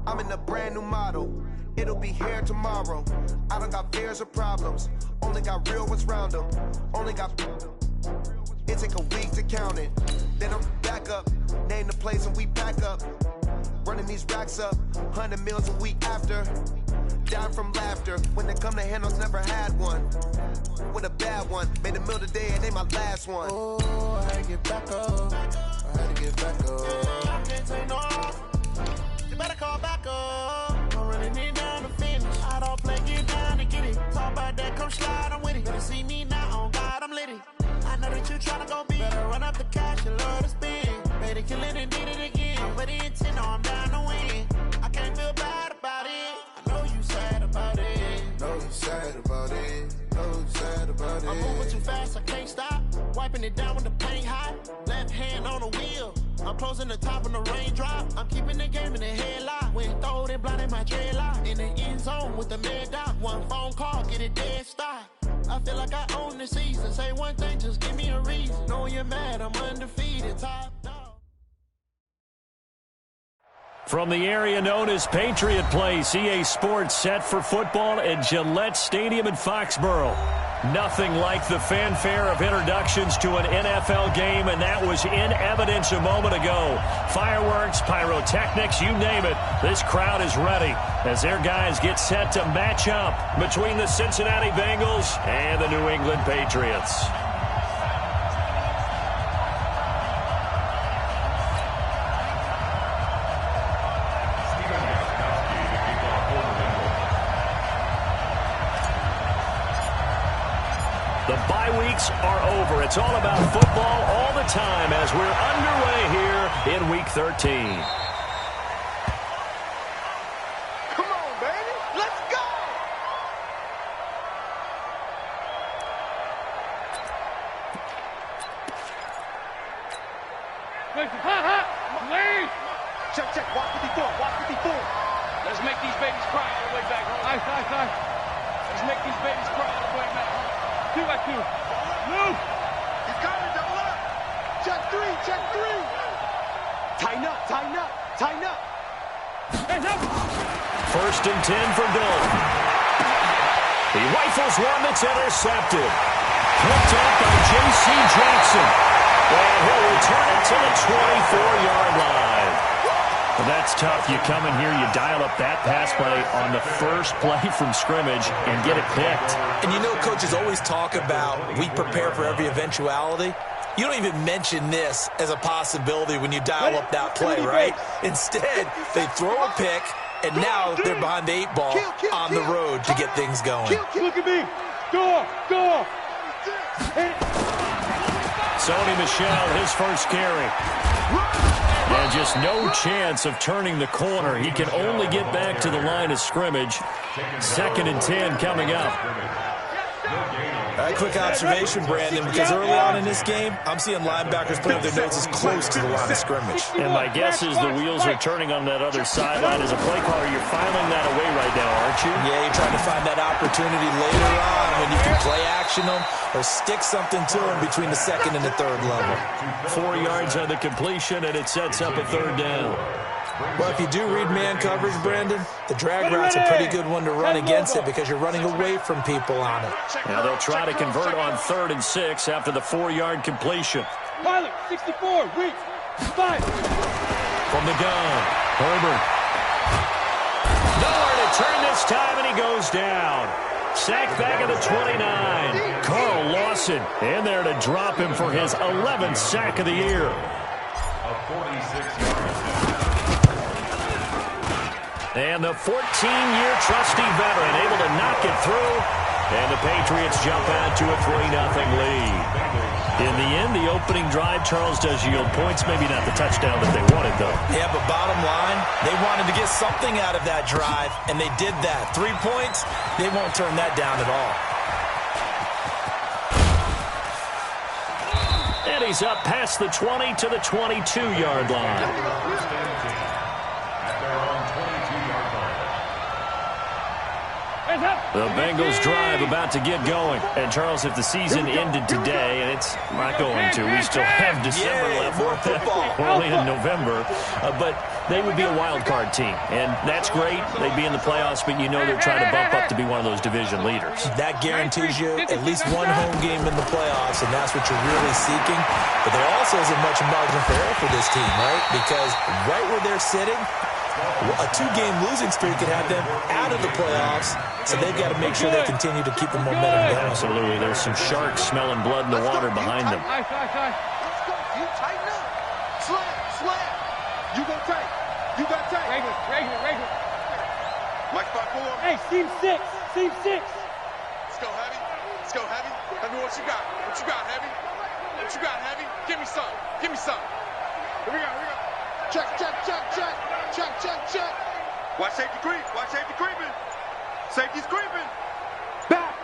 I'm in a brand new model. It'll be here tomorrow. I don't got fears or problems. Only got real ones round them. Only got... It take a week to count it. Then I'm back up. Name the place and we back up. Running these racks up. 100 meals a week after. Down from laughter. When they come to handles, never had one. With a bad one. Made a meal today and ain't my last one. Oh, I had to get back up. I had to get back up. I can't say no. You better call back up. I'm running it down to finish. I don't play, get down to get it. Talk about that, come slide, I'm with it. Better see me now, on God, I'm litty. I know that you tryna go big. Better run up the cash, you love to spend. Made it, kill it, and did it again. But the intent, no, I'm down to win. I can't feel bad about it. I know you sad about it. Know you sad about it. Know you sad about it. I'm moving too fast, I can't stop. Wiping it down with the paint hot. Left hand on the wheel. I'm closing the top when the raindrop. I'm keeping the game in the headlock. When throwed it, blinded my dreadlock. In the end zone with the mad dot. One phone call, get it dead stop. I feel like I own the season. Say one thing, just give me a reason. Know you're mad, I'm undefeated. Top dog. From the area known as Patriot Place, EA Sports set for football at Gillette Stadium in Foxborough. Nothing like the fanfare of introductions to an NFL game, and that was in evidence a moment ago. Fireworks, pyrotechnics, you name it. This crowd is ready as their guys get set to match up between the Cincinnati Bengals and the New England Patriots. The bye weeks are over. It's all about football all the time as we're underway here in Week 13. Come on, baby. Let's go. Check, check. Walk 54. Walk 54. Let's make these babies cry all the way back home. Let's make these babies cry all the way back home. 2 by 2. Move! He's coming, double up. Check 3, check 3. Tighten up, tighten up, tighten up. Hands up! 1st and 10 for Dalton. He rifles one that's intercepted. Picked up by J.C. Jackson. And he'll return it to the 24-yard line. Well, that's tough. You come in here, you dial up that pass play on the first play from scrimmage and get it picked. And you know, coaches always talk about we prepare for every eventuality. You don't even mention this as a possibility when you dial up that play, right? Instead, they throw a pick, and now they're behind the 8 ball on the road to get things going. Look at me. Go. Sony Michel, his first carry. And just no chance of turning the corner. He can only get back to the line of scrimmage. 2nd and 10 coming up. Quick observation, Brandon, because early on in this game, I'm seeing linebackers putting their noses close to the line of scrimmage. And my guess is the wheels are turning on that other sideline. As a play caller, you're filing that away right now, aren't you? Yeah, you're trying to find that opportunity later on when you can play action them or stick something to them between the 2nd and the 3rd level. 4 yards on the completion, and it sets up a 3rd down. Well, if you do read man coverage, Brandon, the drag route's a pretty good one to run against it because you're running away from people on it. Now they'll try to convert on 3rd and 6 after the 4-yard completion. Pilot, 64, wait, 5. From the gun, Herbert. Nowhere to turn this time, and he goes down. Sacked back at the 29. Carl Lawson in there to drop him for his 11th sack of the year. A 46-yard. And the 14-year trusty veteran able to knock it through. And the Patriots jump out to a 3-0 lead. In the end, the opening drive, Charles, does yield points. Maybe not the touchdown that they wanted, though. Yeah, but bottom line, they wanted to get something out of that drive, and they did that. 3 points, they won't turn that down at all. And he's up past the 20 to the 22-yard line. Hands up! The Bengals drive about to get going. And, Charles, if the season ended today, and it's not going to, we still have December left. More football. We're only in November. But they would be a wild card team. And that's great. They'd be in the playoffs, but you know they're trying to bump up to be one of those division leaders. That guarantees you at least one home game in the playoffs, and that's what you're really seeking. But there also isn't much margin for error for this team, right? Because right where they're sitting, a 2-game losing streak could have them out of the playoffs, so they've got to make sure they continue to keep the momentum going. Absolutely. There's some sharks smelling blood in the water behind them. Nice. Let's go. You tighten up. Slam. You go tight. You got tight. Regular. Mike 5-4. Hey, seam 6. Let's go, Heavy. Heavy, what you got? Heavy? What you got, Heavy? Give me some. Here we go. Check. Watch safety creeping. Safety's creeping. Back.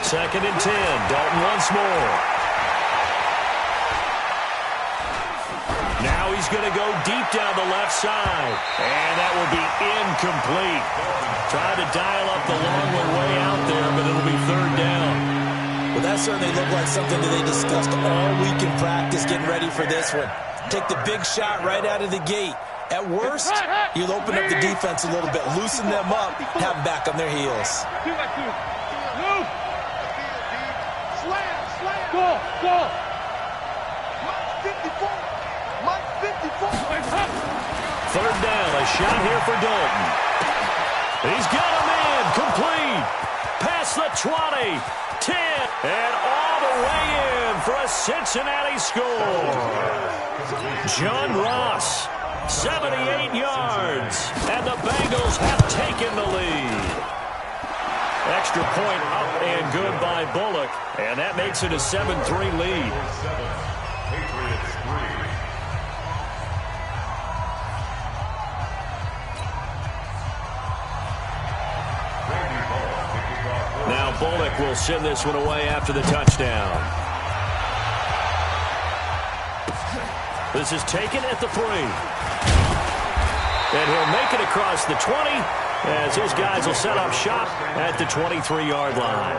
2nd and 10. Dalton once more. Now he's going to go deep down the left side. And that will be incomplete. Trying to dial up the long one way out there, but it'll be 3rd down. Well, that certainly looked like something that they discussed all week in practice getting ready for this one. Take the big shot right out of the gate. At worst, you'll open up the defense a little bit, loosen them up, have them back on their heels. 2 by 2. Move. Slam. Go. Mike 54. 3rd down, a shot here for Dalton. He's got a man, complete. Past the 20, 10, and all the way in for a Cincinnati score. John Ross, 78 yards, and the Bengals have taken the lead. Extra point up and good by Bullock, and that makes it a 7-3 lead. Patriots 3. Now Bullock will send this one away after the touchdown. This is taken at the 3. And he'll make it across the 20 as his guys will set up shop at the 23-yard line.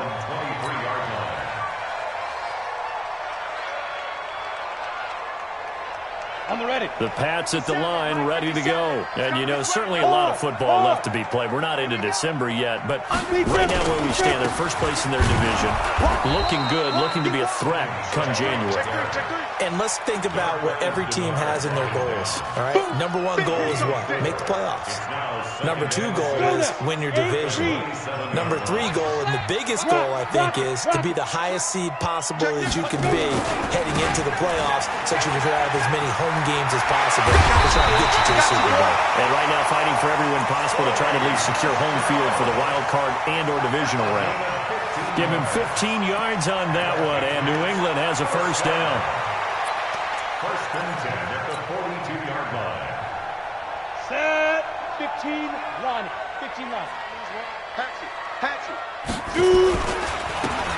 On the ready. The Pats at the line, ready to go. And, you know, certainly a lot of football left to be played. We're not into December yet, but right now where we stand, they're first place in their division. Looking good, looking to be a threat come January. And let's think about what every team has in their goals, all right? Number 1 goal is what? Make the playoffs. Number 2 goal is win your division. Number 3 goal, and the biggest goal, I think, is to be the highest seed possible that you can be heading into the playoffs, so that you can have as many home games as possible to try to get you to the Super Bowl. And right now fighting for every win possible to try to at least secure home field for the wild card and or divisional round. Give him 15 yards on that one, and New England has a first down. 1st and 10 at the 42-yard line. Set. 15 line. Hatchet.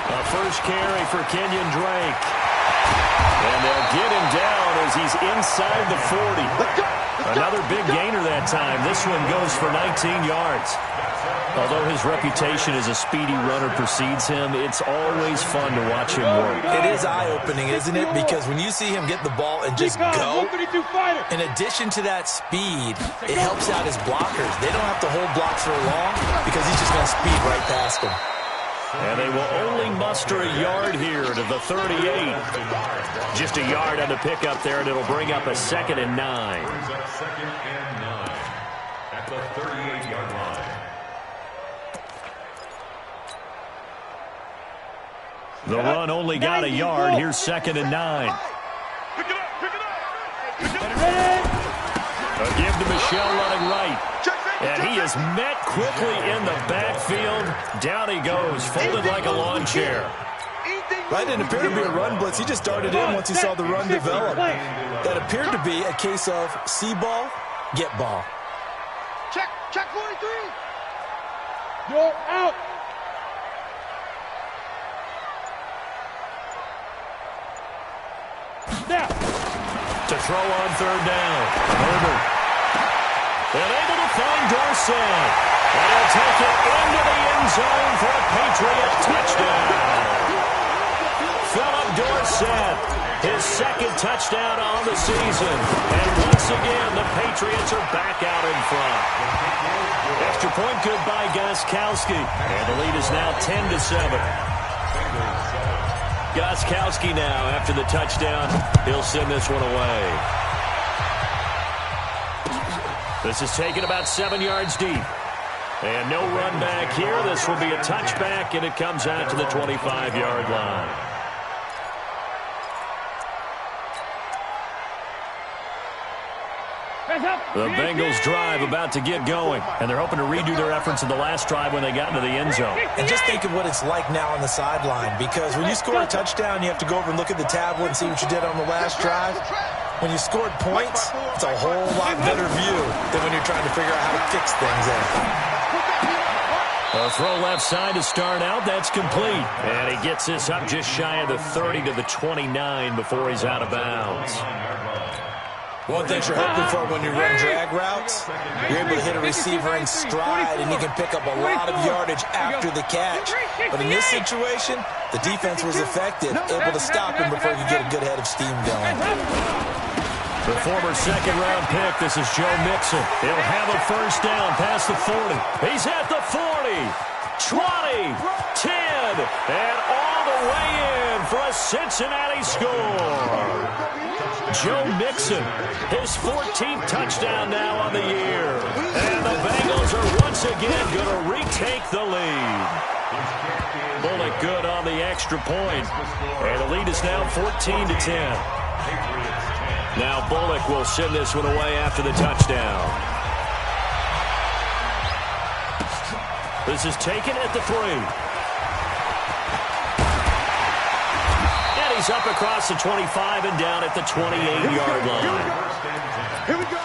A first carry for Kenyon Drake. And they'll get him down as he's inside the 40. Another big gainer that time. This one goes for 19 yards. Although his reputation as a speedy runner precedes him, it's always fun to watch him work. It is eye-opening, isn't it? Because when you see him get the ball and just go, in addition to that speed, it helps out his blockers. They don't have to hold blocks for long because he's just going to speed right past them. And they will only muster a yard here to the 38. Just a yard on the pickup there, and it'll bring up a 2nd and 9. Brings up 2nd and 9 at the 38-yard line. The run only got a yard. Here's 2nd and 9. Pick it up. A give to Michelle running right. And he is met quickly in the backfield. Down he goes, folded like a lawn chair. Right, didn't appear to be a run blitz. He just darted in once he saw the run develop. That appeared to be a case of see ball, get ball. Check 43. You're out. Now, to throw on 3rd down. Herbert. And able to find Dorsett. And he'll take it into the end zone for a Patriot touchdown. Philip Dorsett, his second touchdown on the season. And once again, the Patriots are back out in front. Extra point good by Gostkowski. And the lead is now 10-7. Gostkowski now, after the touchdown, he'll send this one away. This is taken about 7 yards deep. And no run back here. This will be a touchback, and it comes out to the 25-yard line. The Bengals drive about to get going, and they're hoping to redo their efforts in the last drive when they got into the end zone. And just think of what it's like now on the sideline, because when you score a touchdown, you have to go over and look at the tablet and see what you did on the last drive. When you scored points, it's a whole lot better view than when you're trying to figure out how to fix things in. A throw left side to start out. That's complete. And he gets this up just shy of the 30 to the 29 before he's out of bounds. One thing you're hoping for when you run drag routes, you're able to hit a receiver in stride, and you can pick up a lot of yardage after the catch. But in this situation, the defense was effective, able to stop him before he could get a good head of steam going. The former second-round pick, this is Joe Mixon. He'll have a first down past the 40. He's at the 40, 20, 10, and all the way in for a Cincinnati score. Joe Mixon, his 14th touchdown now on the year. And the Bengals are once again going to retake the lead. Bullock good on the extra point. And the lead is now 14-10. Now Bullock will send this one away after the touchdown. This is taken at the 3. He's up across the 25 and down at the 28-yard line. Here we go.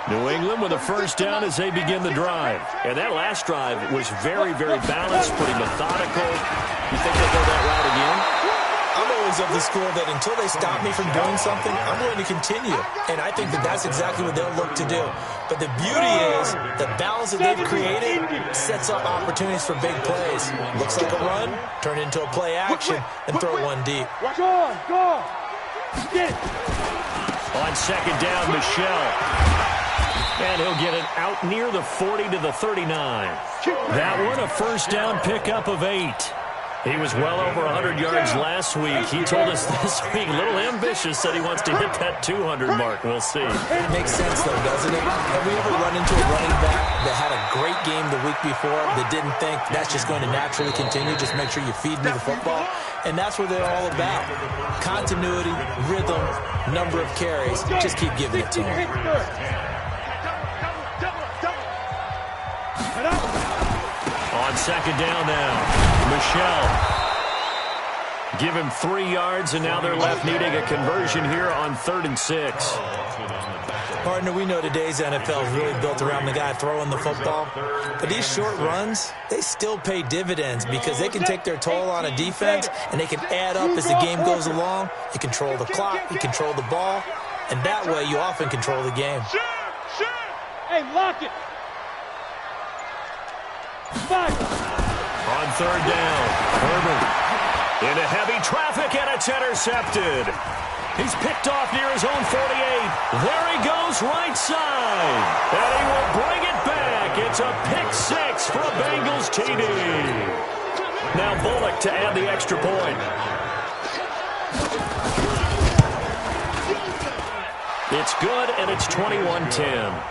New England with a first down as they begin the drive. And that last drive was very, very balanced, pretty methodical. You think they'll go that route again? I'm always of the school that until they stop me from doing something, I'm going to continue. And I think that that's exactly what they'll look to do. But the beauty is the balance that they've created sets up opportunities for big plays. Looks like a run, turn into a play action, and throw one deep. Go. Get it. On second down, Michelle. And he'll get it out near the 40 to the 39. That one, a first down pickup of 8. He was well over 100 yards last week. He told us this week, a little ambitious, said he wants to hit that 200 mark. We'll see. It makes sense, though, doesn't it? Have we ever run into a running back that had a great game the week before that didn't think that's just going to naturally continue? Just make sure you feed me the football. And that's what they're all about. Continuity, rhythm, number of carries. Just keep giving it to him. On second down now, Michelle. Give him 3 yards, and now they're left needing a conversion here on 3rd and 6. Partner, we know today's NFL is really built around the guy throwing the football. But these short runs, they still pay dividends because they can take their toll on a defense, and they can add up as the game goes along. You control the clock, you control the ball, and that way you often control the game. Hey, lock it. Five. On third down, Herbert into heavy traffic, and it's intercepted. He's picked off near his own 48. There he goes, right side. And he will bring it back. It's a pick 6 for a Bengals TD. Now Bullock to add the extra point. It's good, and it's 21-10.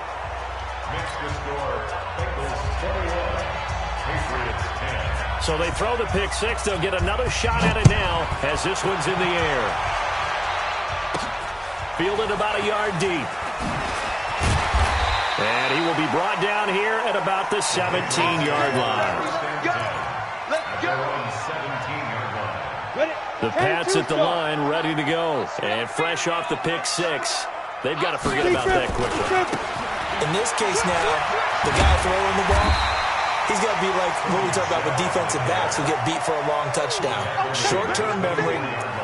So they throw the pick 6. They'll get another shot at it now as this one's in the air. Fielded about a yard deep. And he will be brought down here at about the 17-yard line. The Pats at the line, ready to go. And fresh off the pick 6. They've got to forget about that quickly. In this case now, the guy throwing the ball, he's got to be like what we talk about with defensive backs who get beat for a long touchdown. Short-term memory,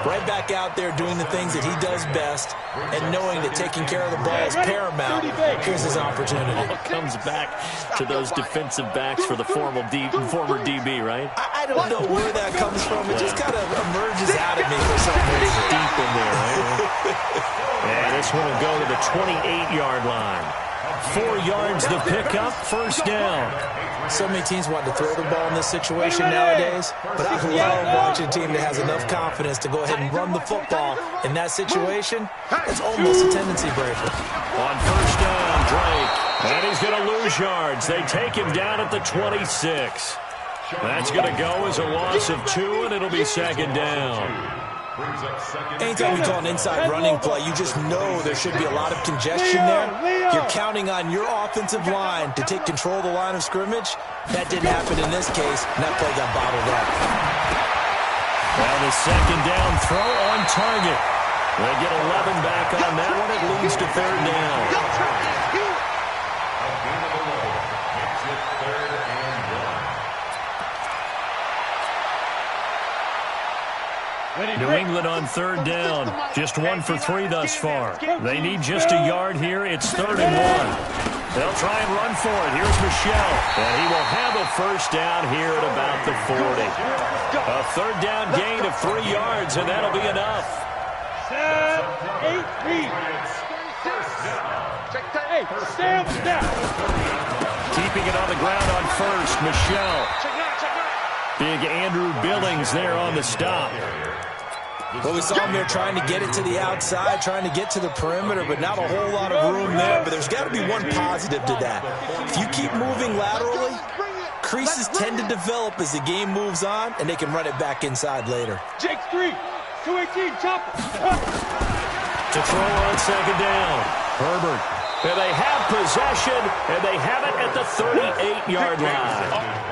right back out there doing the things that he does best and knowing that taking care of the ball is paramount. Here's his opportunity. Ball comes back to those defensive backs for the former DB, right? I don't know where that comes from. It just kind of emerges out at me for some reason. Deep in there, right? And this one will go to the 28-yard line. 4 yards the pickup, first down. So many teams want to throw the ball in this situation nowadays, but I love watching a team that has enough confidence to go ahead and run the football in that situation. It's almost a tendency breaker. On first down, Drake. And he's going to lose yards. They take him down at the 26. That's going to go as a loss of 2, and it'll be second down. Anytime you call an inside running play, you just know there should be a lot of congestion there. You're counting on your offensive line to take control of the line of scrimmage. That didn't happen in this case, and that play got bottled up. Well, the second down throw on target. They get 11 back on that one. It leads to third down. New England on third down. Just 1 for 3 thus far. They need just a yard here. It's 3rd and 1. They'll try and run for it. Here's Michelle. And he will have a first down here at about the 40. A third down gain of 3 yards, and that'll be enough. 7, 8, read. Hey, stand down. Keeping it on the ground on first, Michelle. Big Andrew Billings there on the stop. Well, we saw him there trying to get it to the outside, trying to get to the perimeter, but not a whole lot of room there. But there's got to be one positive to that. If you keep moving laterally, creases tend to develop as the game moves on, and they can run it back inside later. Jake 3, 218, chopper. To throw on second down. Herbert. And they have possession, and they have it at the 38-yard line.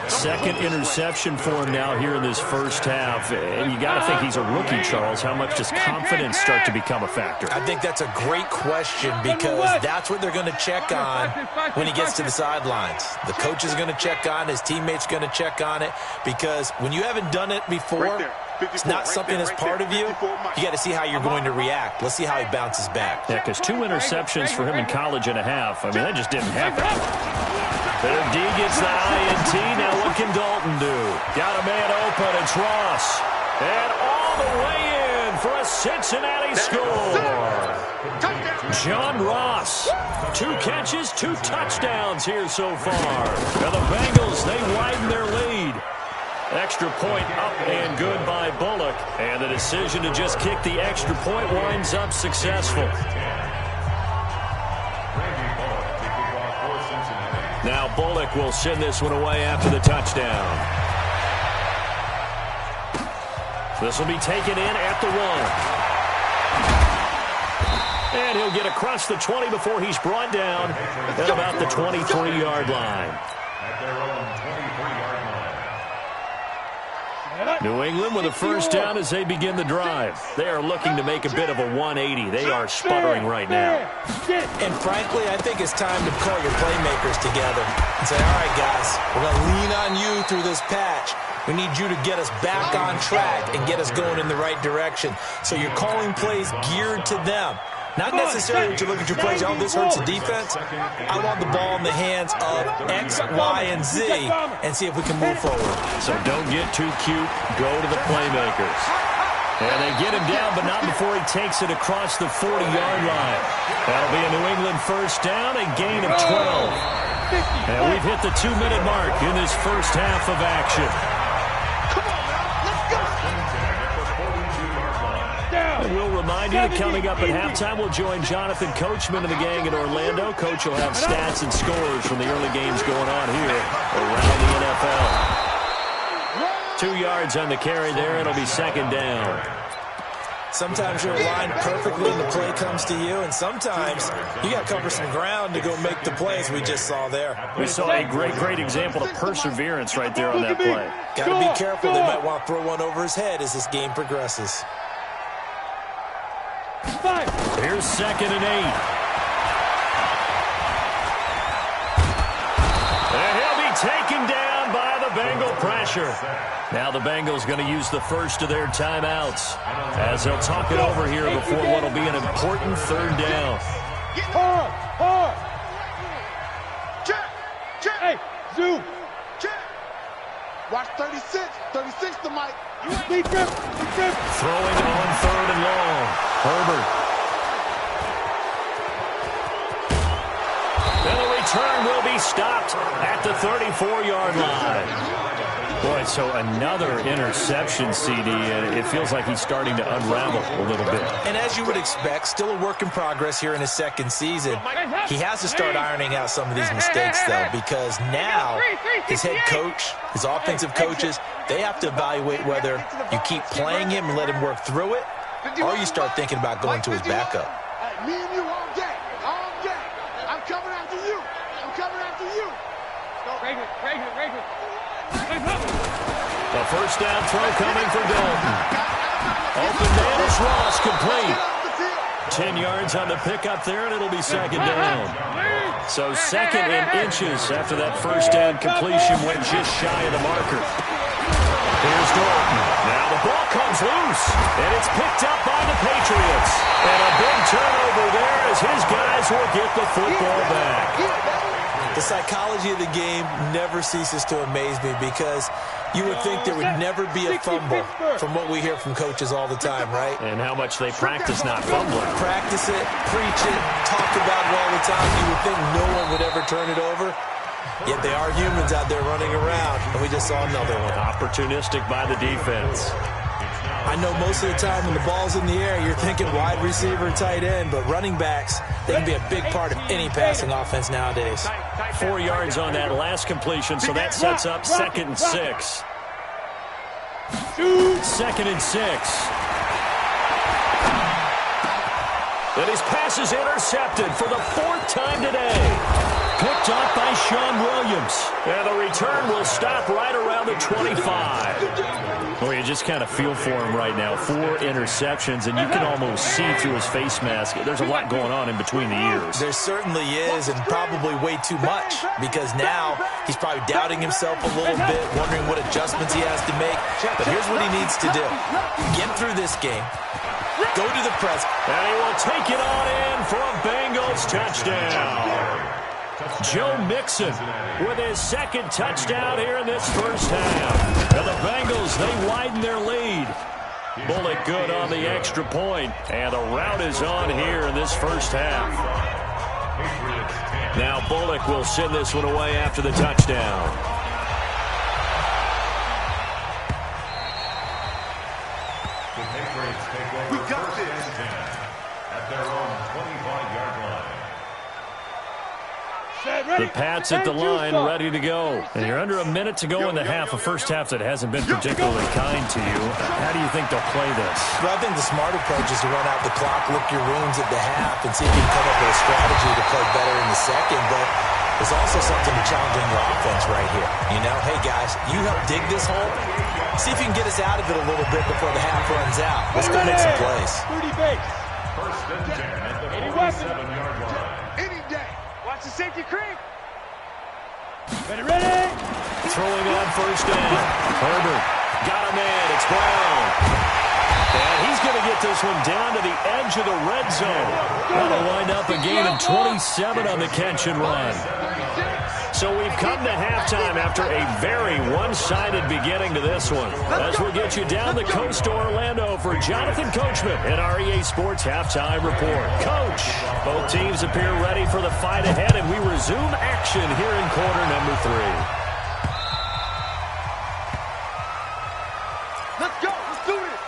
Second interception for him now here in this first half. And you got to think he's a rookie, Charles. How much does confidence start to become a factor? I think that's a great question because that's what they're going to check on when he gets to the sidelines. The coach is going to check on, his teammates going to check on it, because when you haven't done it before, it's not something that's part of you. You got to see how you're going to react. Let's see how he bounces back. Yeah, because 2 interceptions for him in college and a half. I mean, that just didn't happen. Their D gets the INT. Now what can Dalton do? Got a man open. It's Ross. And all the way in for a Cincinnati score. John Ross. 2 catches, 2 touchdowns here so far. And the Bengals, they widen their lead. Extra point up and good by Bullock. And the decision to just kick the extra point winds up successful. Now Bullock will send this one away after the touchdown. This will be taken in at the 1. And he'll get across the 20 before he's brought down at about the 23-yard line. At their own 23-yard line. New England with a first down as they begin the drive. They are looking to make a bit of a 180. They are sputtering right now. And frankly, I think it's time to call your playmakers together and say, all right, guys, we're going to lean on you through this patch. We need you to get us back on track and get us going in the right direction. So you're calling plays geared to them. Not necessarily to look at your plays, oh, this hurts the defense. I want the ball in the hands of X, Y, and Z and see if we can move forward. So don't get too cute. Go to the playmakers. And they get him down, but not before he takes it across the 40-yard line. That'll be a New England first down, a gain of 12. And we've hit the 2-minute mark in this first half of action. We'll remind you that coming up at halftime, we'll join Jonathan Coachman and the gang in Orlando. Coach will have stats and scores from the early games going on here around the NFL. 2 yards on the carry there. It'll be second down. Sometimes you're aligned perfectly and the play comes to you, and sometimes you got to cover some ground to go make the plays we just saw there. We saw a great example of perseverance right there on that play. Got to be careful. They might want to throw one over his head as this game progresses. Here's 2nd and 8. And he'll be taken down by the the Bengal pressure. Now the Bengals going to use the first of their timeouts as they'll talk it over here before what will be an important third down. Hard. Check. Hey, zoom. Check. Watch 36. 36 to Mike. Defense. Throwing on third and long. Herbert. And the return will be stopped at the 34-yard line. Boy, so another interception, CD, and it feels like he's starting to unravel a little bit. And as you would expect, still a work in progress here in his second season. He has to start ironing out some of these mistakes, though, because now his head coach, his offensive coaches, they have to evaluate whether you keep playing him and let him work through it, or you start thinking about going to his backup. Me and you all day. I'm coming after you. Raven. The first down throw coming for Dalton. Open man is Ross, complete. 10 yards on the pickup there, and it'll be second down. So second in inches after that first down completion went just shy of the marker. Here's Dalton. Now the ball comes loose, and it's picked up by the Patriots. And a big turnover there as his guys will get the football back. The psychology of the game never ceases to amaze me because you would think there would never be a fumble from what we hear from coaches all the time, right? And how much they practice not fumbling. Practice it, preach it, talk about it all the time. You would think no one would ever turn it over. Yet they are humans out there running around, and we just saw another one. Opportunistic by the defense. I know most of the time when the ball's in the air, you're thinking wide receiver, tight end, but running backs, they can be a big part of any passing offense nowadays. 4 yards on that last completion, so that sets up 2nd and 6. 2nd and 6. And his pass is intercepted for the 4th time today. Picked up by Sean Williams. And the return will stop right around the 25. Well, you just kind of feel for him right now. 4 interceptions, and you can almost see through his face mask. There's a lot going on in between the ears. There certainly is, and probably way too much, because now he's probably doubting himself a little bit, wondering what adjustments he has to make. But here's what he needs to do. Get through this game. Go to the press. And he will take it on in for a Bengals touchdown. Joe Mixon with his 2nd touchdown here in this first half. And the Bengals, they widen their lead. Bullock good on the extra point. And the rout is on here in this first half. Now Bullock will send this one away after the touchdown. We got this. At their own 25-yard line. The Pats at the line, ready to go. And you're under a minute to go in the half, a first half that hasn't been particularly kind to you. How do you think they'll play this? Well, I think the smart approach is to run out the clock, lick your wounds at the half, and see if you can come up with a strategy to play better in the second. But there's also something to challenging your offense right here. You know, hey, guys, you help dig this hole. See if you can get us out of it a little bit before the half runs out. Let's go make some plays. 30 base. First and 10 at the 47-yard line. Any day. Watch the safety creep. Ready. Throwing on first down. Herbert got a man. It's Brown. And he's going to get this one down to the edge of the red zone. That'll wind up a gain of 27 on the catch and run. So we've come to halftime after a very one-sided beginning to this one. As we'll get you down the coast to Orlando for Jonathan Coachman in our EA Sports Halftime Report. Coach, both teams appear ready for the fight ahead, and we resume action here in quarter number 3. Let's go. Let's do this.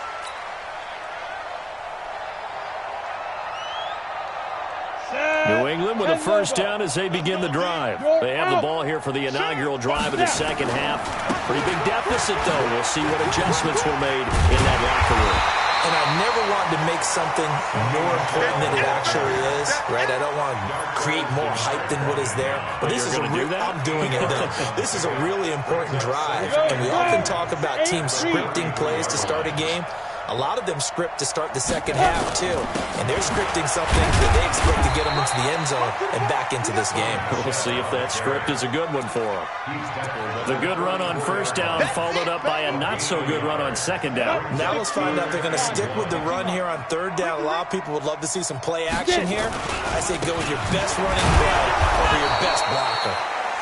New England with a first down as they begin the drive. They have the ball here for the inaugural drive of the second half. Pretty big deficit, though. We'll see what adjustments were made in that locker room. And I never want to make something more important than it actually is, right? I don't want to create more hype than what is there. But this is I'm doing it, though. This is a really important drive. And we often talk about teams scripting plays to start a game. A lot of them script to start the second half, too. And they're scripting something that they expect to get them into the end zone and back into this game. We'll see if that script is a good one for them. The good run on first down followed up by a not-so-good run on second down. Now let's find out if they're going to stick with the run here on third down. A lot of people would love to see some play action here. I say go with your best running back over your best blocker.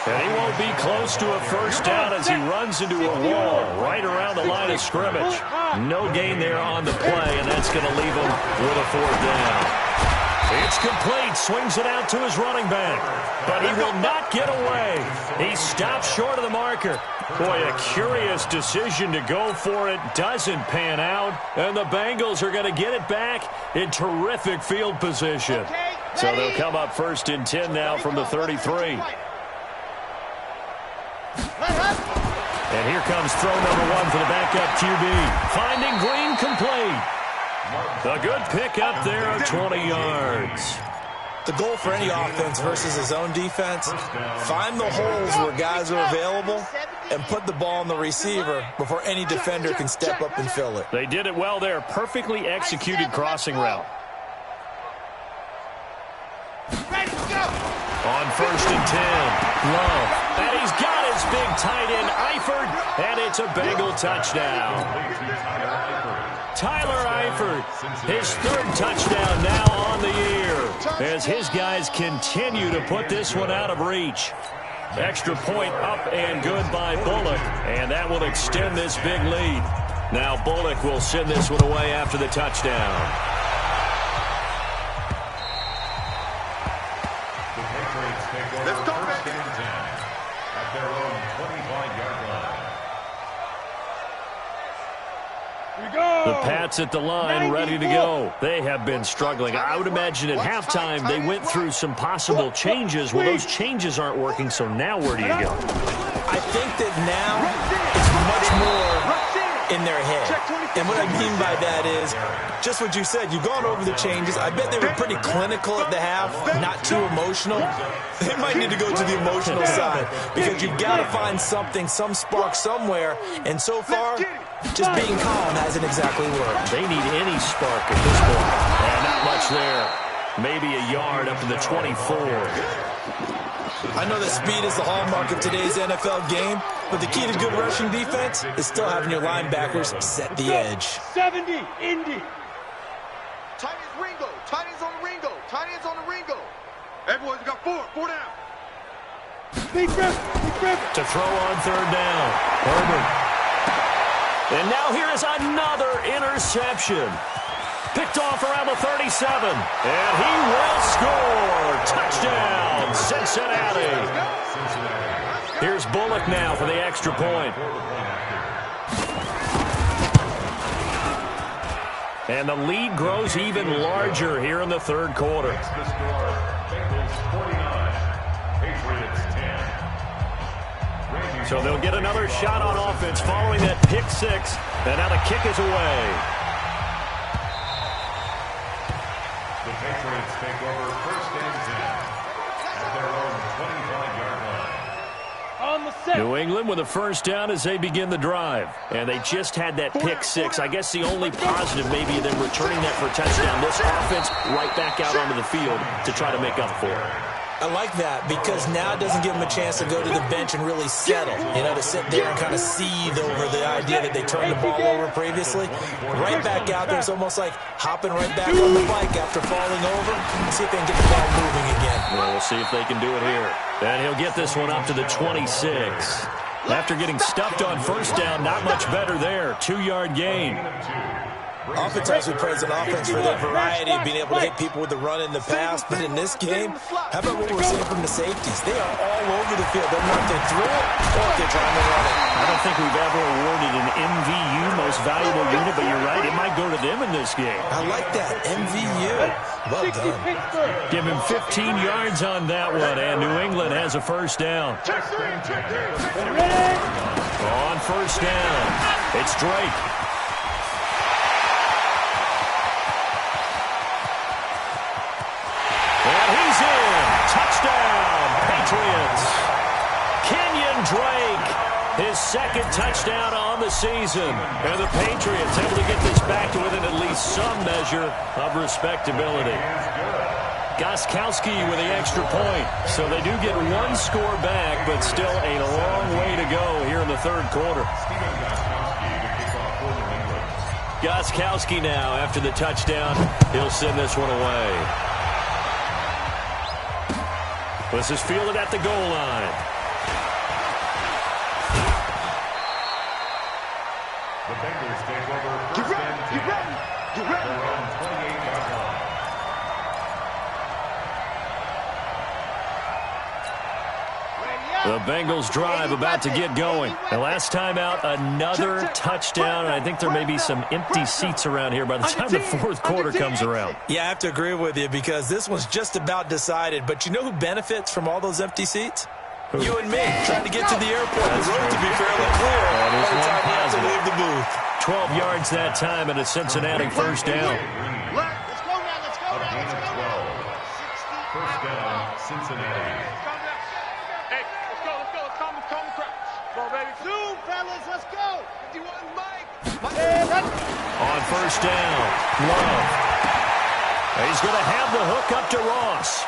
And he won't be close to a first down as he runs into a wall right around the line of scrimmage. No gain there on the play, and that's going to leave him with a fourth down. It's complete. Swings it out to his running back. But he will not get away. He stops short of the marker. Boy, a curious decision to go for it. Doesn't pan out. And the Bengals are going to get it back in terrific field position. So they'll come up first and 10 now from the 33. And here comes throw number one for the backup QB. Finding Green complete. A good pick up there of 20 yards. The goal for any offense versus his own defense, find the holes where guys are available and put the ball on the receiver before any defender can step up and fill it. They did it well there. Perfectly executed crossing route. On first and 10, Love. And he's got his big tight end, Eifert, and it's a Bengal touchdown. Tyler Eifert, his third touchdown now on the year as his guys continue to put this one out of reach. Extra point up and good by Bullock, and that will extend this big lead. Now Bullock will send this one away after the touchdown. Let's go back at their own 25-yard line. The Pats at the line, ready to go. They have been struggling. I would imagine at halftime they went through some possible changes. Well, those changes aren't working, so now where do you go? I think that now it's much more in their head. And what I mean by that is just what you said. You've gone over the changes. I bet they were pretty clinical at the half, not too emotional. They might need to go to the emotional side because you've got to find something, some spark somewhere. And so far, just being calm hasn't exactly worked. They need any spark at this point. And not much there. Maybe a yard up to the 24. I know that speed is the hallmark of today's NFL game, but the key to good rushing defense is still having your linebackers set the edge. 70, Indy. Tight ends Ringo. Tight ends on the Ringo. Tight ends on the Ringo. Everyone's got four down. Big rip. To throw on third down. Herbert. And now here is another interception. Picked off around the 37. And he will score. Touchdown, Cincinnati. Here's Bullock now for the extra point. And the lead grows even larger here in the third quarter. So they'll get another shot on offense following that pick six. And now the kick is away. The Patriots take over first and 10 at their own 25-yard line. On the set. New England with a first down as they begin the drive. And they just had that pick six. I guess the only positive maybe of them returning that for a touchdown. This offense right back out onto the field to try to make up for it. I like that because now it doesn't give them a chance to go to the bench and really settle, to sit there and kind of seethe over the idea that they turned the ball over previously. Right back out there, it's almost like hopping right back on the bike after falling over. See if they can get the ball moving again. Well, we'll see if they can do it here. And he'll get this one up to the 26. After getting stuffed on first down, not much better there. 2-yard gain. Oftentimes we praise an offense for their variety of being able to hit people with the run in the pass, but in this game, how about what we're seeing from the safeties? They are all over the field. They're not they throw it or if they're trying to run it. I don't think we've ever awarded an MVU, most valuable unit, but you're right, it might go to them in this game. I like that, MVU. Well done. Give him 15 yards on that one, and New England has a first down. On first down, it's Drake. Touchdown, Patriots. Kenyon Drake His second touchdown on the season. And the Patriots able to get this back to within at least some measure of respectability. Gostkowski with the extra point. So they do get one score back, but still a long way to go here in the third quarter. Gostkowski now, after the touchdown, he'll send this one away. This is fielded at the goal line. The Bengals take over first and 10. Their own 28-yard line. The Bengals drive about to get going. And last time out, another touchdown. And I think there may be some empty seats around here by the time the fourth quarter comes around. Yeah, I have to agree with you because this one's just about decided. But you know who benefits from all those empty seats? Who? You and me, trying to get to the airport. The road to be fairly clear by the time we have to leave the booth. 12 yards that time, and a Cincinnati first down. Let's go now, let's go now, let's go. 12. First down, Cincinnati. Hey, let's go, calm the crowd. Come on, baby. Zoom, fellas, let's go. 51 Mike. On first down, Love. He's going to have the hook up to Ross.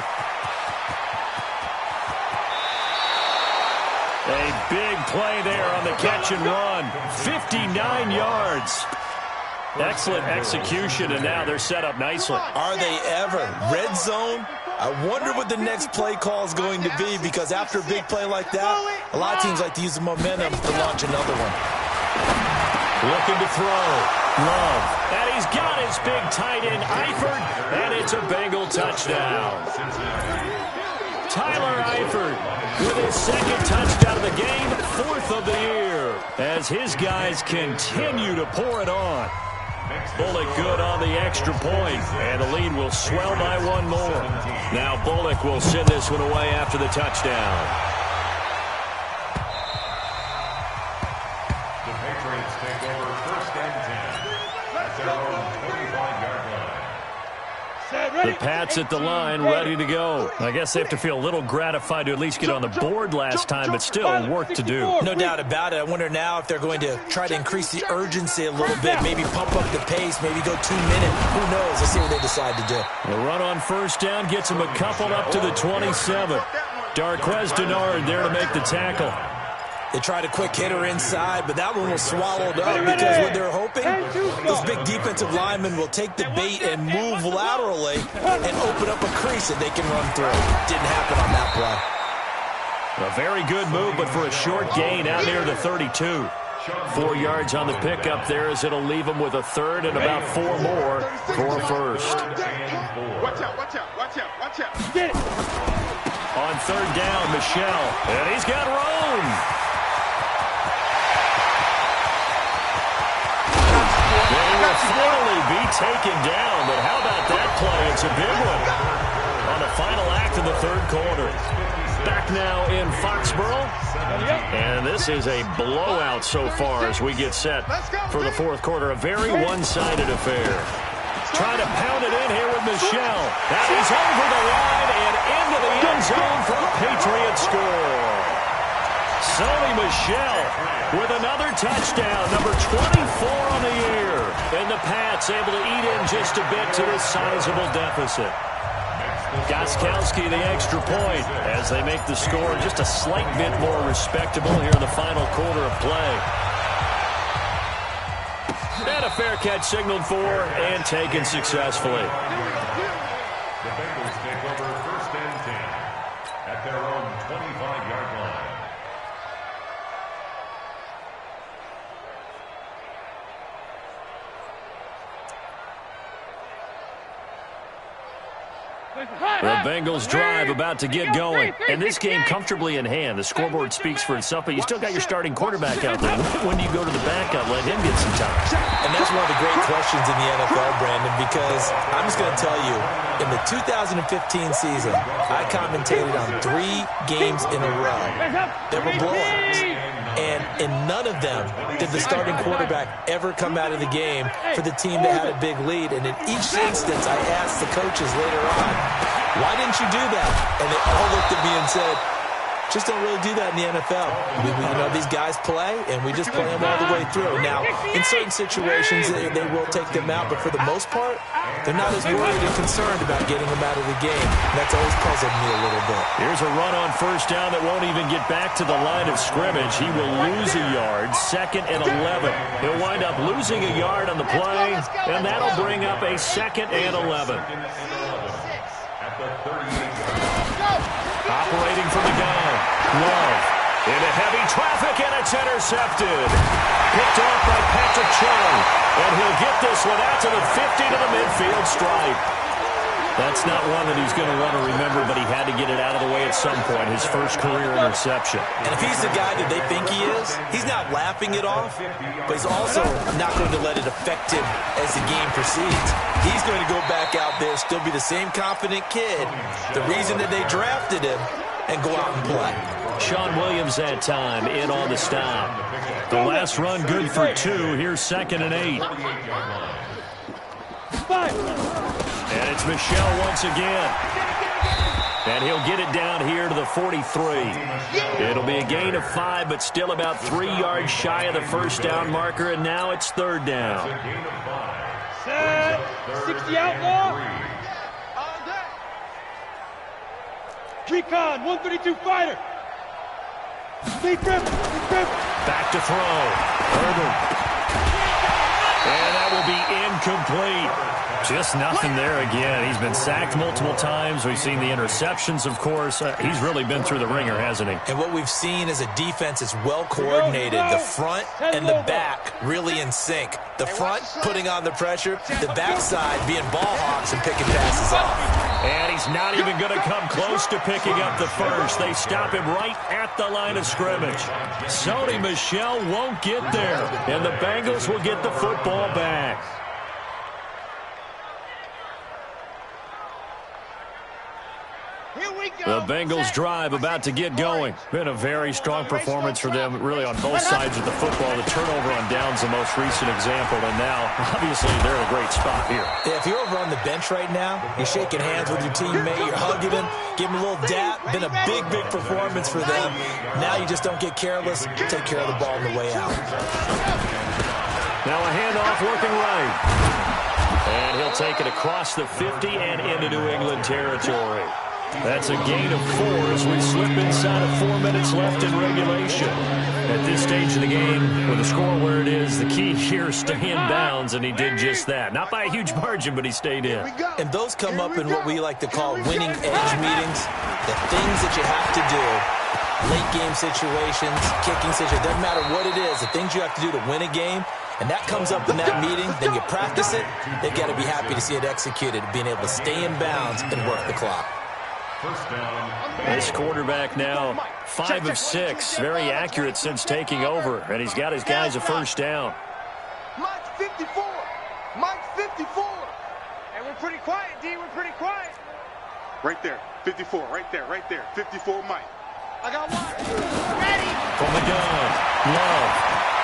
A big play there on the catch and run. 59 yards. Excellent execution, and now they're set up nicely. Are they ever? Red zone? I wonder what the next play call is going to be, because after a big play like that, a lot of teams like to use the momentum to launch another one. Looking to throw. Love. And he's got his big tight end, Eifert, and it's a Bengal touchdown. Tyler Eifert with his second touchdown of the game, fourth of the year, as his guys continue to pour it on. Bullock good on the extra point, and the lead will swell by one more. Now Bullock will send this one away after the touchdown. The Patriots take over first and 10 at their own 25-yard line. The Pats at the line, ready to go. I guess they have to feel a little gratified to at least get on the board last time, but still work to do. No doubt about it. I wonder now if they're going to try to increase the urgency a little bit, maybe pump up the pace, maybe go 2 minutes. Who knows? Let's see what they decide to do. The run on first down gets them a couple up to the 27. Darquez Denard there to make the tackle. They tried a quick hitter inside, but that one was swallowed up because what they're hoping, those big defensive linemen will take the bait and move laterally and open up a crease that they can run through. Didn't happen on that play. A very good move, but for a short gain out near the 32. 4 yards on the pickup there as it'll leave them with a third and about 4 more for first. Watch out, watch out, watch out, watch out. Get it. On third down, Michelle, and he's got room. They will finally be taken down, but how about that play? It's a big one on the final act of the third quarter. Back now in Foxborough, and this is a blowout so far as we get set for the fourth quarter. A very one-sided affair. Trying to pound it in here with Michelle. That is over the line and into the end zone for a Patriot score. Sony Michel with another touchdown, number 24 on the year. And the Pats able to eat in just a bit to this sizable deficit. Gostkowski the extra point as they make the score just a slight bit more respectable here in the final quarter of play. And a fair catch signaled for and taken successfully. The Bengals take over first and 10 at their own 25-yard line. The Bengals drive about to get going. And this game comfortably in hand. The scoreboard speaks for itself, but you still got your starting quarterback out there. When do you go to the backup, let him get some time? And that's one of the great questions in the NFL, Brandon, because I'm just going to tell you, in the 2015 season, I commentated on 3 games in a row. There were blowouts. And in none of them did the starting quarterback ever come out of the game for the team that had a big lead. And in each instance, I asked the coaches later on, why didn't you do that? And they all looked at me and said, just don't really do that in the NFL. You know, these guys play, and we just play them all the way through. Now, in certain situations, they will take them out, but for the most part, they're not as worried and concerned about getting them out of the game. And that's always puzzled me a little bit. Here's a run on first down that won't even get back to the line of scrimmage. He will lose a yard, 2nd and 11. He'll wind up losing a yard on the play, and that'll bring up a 2nd and 11. Operating from the gun. Love. Into heavy traffic, and it's intercepted. Picked off by Patrick Chung. And he'll get this one out to the 50 to the midfield stripe. That's not one that he's going to want to remember, but he had to get it out of the way at some point, his first career interception. And if he's the guy that they think he is, he's not laughing it off, but he's also not going to let it affect him as the game proceeds. He's going to go back out there, still be the same confident kid, the reason that they drafted him, and go out and play. Sean Williams that time in on the stop. The last run good for 2. Here's 2nd and 8. And it's Michel once again. And he'll get it down here to the 43. It'll be a gain of 5, but still about 3 yards shy of the first down marker, and now it's 3rd down. Set. 60 outlaw. Recon, 132 fighter. Deep rip. Back to throw. Herbert. And that will be incomplete. Just nothing there again. He's been sacked multiple times. We've seen the interceptions, of course. He's really been through the ringer, hasn't he? And what we've seen is a defense that's well coordinated. The front and the back really in sync. The front putting on the pressure. The backside being ball hawks and picking passes off. And he's not even going to come close to picking up the first. They stop him right at the line of scrimmage. Sony Michel won't get there. And the Bengals will get the football back. The Bengals drive about to get going. Been a very strong performance for them, really, on both sides of the football. The turnover on downs, the most recent example, and now, obviously, they're in a great spot here. Yeah, if you're over on the bench right now, you're shaking hands with your teammate, you're hugging him, give him a little dap. Been a big, big performance for them. Now you just don't get careless. Take care of the ball on the way out. Now a handoff working right. And he'll take it across the 50 and into New England territory. That's a gain of 4 as we slip inside of 4 minutes left in regulation. At this stage of the game, with the score where it is, the key here is stay in bounds, and he did just that. Not by a huge margin, but he stayed in. And those come up in what we like to call winning edge meetings. The things that you have to do, late game situations, kicking situations, doesn't matter what it is, the things you have to do to win a game. And that comes up in that meeting, then you practice it, they've got to be happy to see it executed, being able to stay in bounds and work the clock. This quarterback now 5 of 6, very accurate since taking over, and he's got his guys a first down. Mike's 54. Mike's 54. Hey, we're pretty quiet, D. We're pretty quiet. Right there. 54. Right there. 54, Mike. I got one. Ready. From the gun, Love,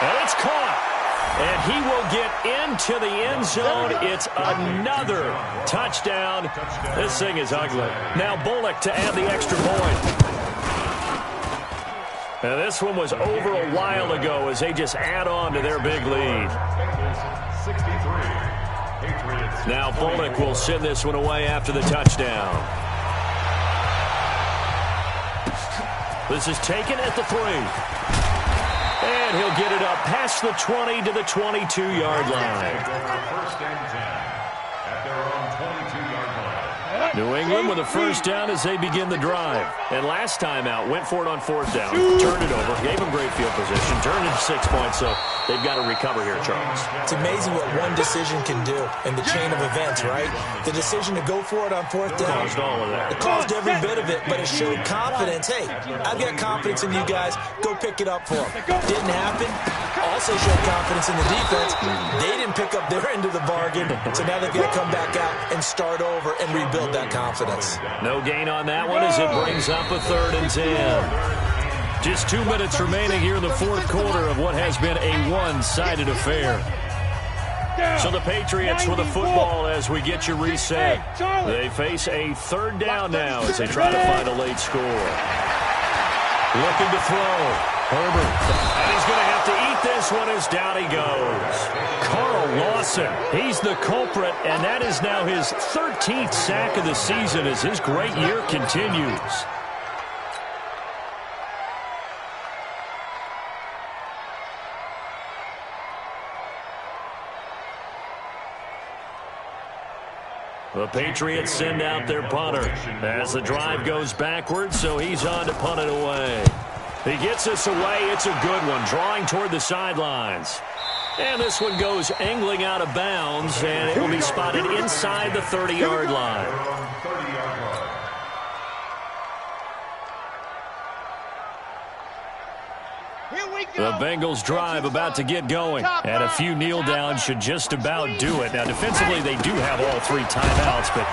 and it's caught. And he will get into the end zone. It's another touchdown. This thing is ugly. Now Bullock to add the extra point. And this one was over a while ago as they just add on to their big lead. Now Bullock will send this one away after the touchdown. This is taken at the 3. And he'll get it up past the 20 to the 22-yard line. First and 10 at their own 22-yard line. New England with a first down as they begin the drive. And last time out, went for it on 4th down, turned it over, gave them great field position, turned it to 6 points, so they've got to recover here, Charles. It's amazing what one decision can do in the chain of events, right? The decision to go for it on 4th down. Caused all of that. It caused every bit of it, but it showed confidence. Hey, I've got confidence in you guys. Go pick it up for them. Didn't happen. Also showed confidence in the defense. They didn't pick up their end of the bargain, so now they've got to come back out and start over and rebuild that confidence. No gain on that one as it brings up a 3rd and 10. Just 2 minutes remaining here in the 4th quarter of what has been a one-sided affair. So the Patriots with the football as we get you reset. They face a 3rd down now as they try to find a late score. Looking to throw. Herbert. And he's going to have to eat this one as down he goes. Carl Lawson, he's the culprit, and that is now his 13th sack of the season as his great year continues. The Patriots send out their punter as the drive goes backwards, so he's on to punt it away. He gets this away. It's a good one, drawing toward the sidelines. And this one goes angling out of bounds, and it will be spotted inside the 30-yard line. The Bengals drive about to get going, and a few kneel downs should just about do it. Now, defensively, they do have all 3 timeouts, but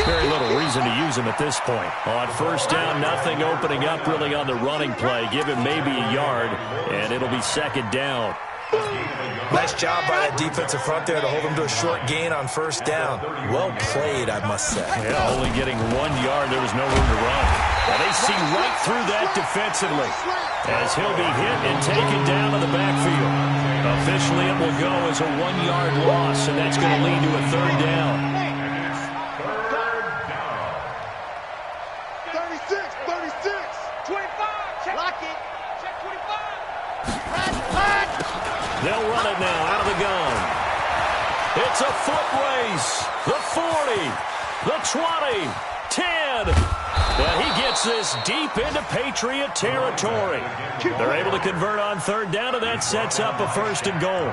very little reason to use them at this point. On first down, nothing opening up really on the running play. Give him maybe a yard, and it'll be second down. Nice job by that defensive front there to hold him to a short gain on first down. Well played, I must say. Yeah, only getting 1 yard. There was no room to run. And they see right through that defensively as he'll be hit and taken down to the backfield. Officially, it will go as a 1-yard loss, and that's going to lead to a third down. 36, 25, lock it, check 25. They'll run it now out of the gun. It's a foot race. The 40, the 20, 10. But he gets this deep into Patriot territory. They're able to convert on third down, and that sets up a first and goal.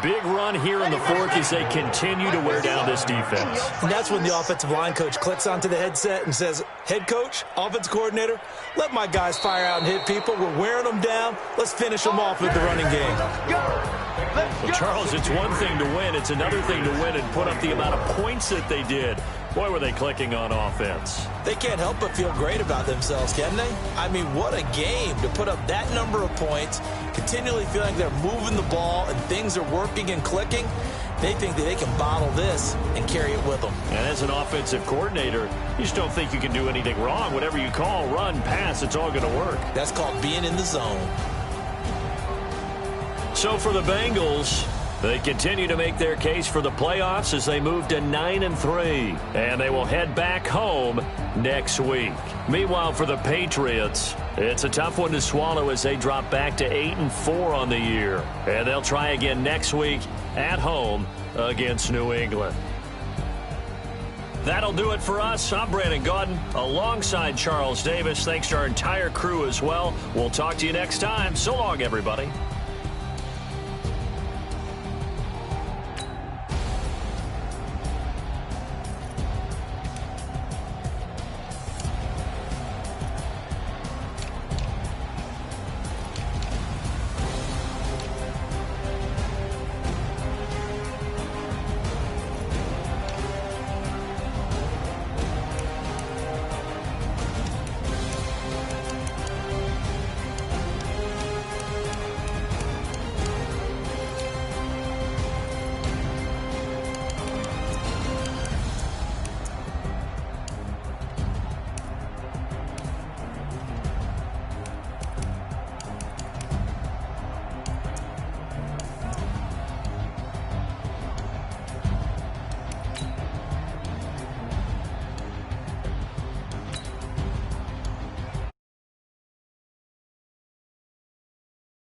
Big run here in the fourth as they continue to wear down this defense. And that's when the offensive line coach clicks onto the headset and says, head coach, offense coordinator, let my guys fire out and hit people. We're wearing them down. Let's finish them off with the running game. Well, Charles, it's one thing to win. It's another thing to win and put up the amount of points that they did. Boy, were they clicking on offense. They can't help but feel great about themselves, can they? I mean, what a game to put up that number of points, continually feeling they're moving the ball and things are working and clicking. They think that they can bottle this and carry it with them. And as an offensive coordinator, you just don't think you can do anything wrong. Whatever you call, run, pass, it's all going to work. That's called being in the zone. So for the Bengals, they continue to make their case for the playoffs as they move to 9-3, and they will head back home next week. Meanwhile, for the Patriots, it's a tough one to swallow as they drop back to 8-4 on the year, and they'll try again next week at home against New England. That'll do it for us. I'm Brandon Gaudin alongside Charles Davis. Thanks to our entire crew as well. We'll talk to you next time. So long, everybody.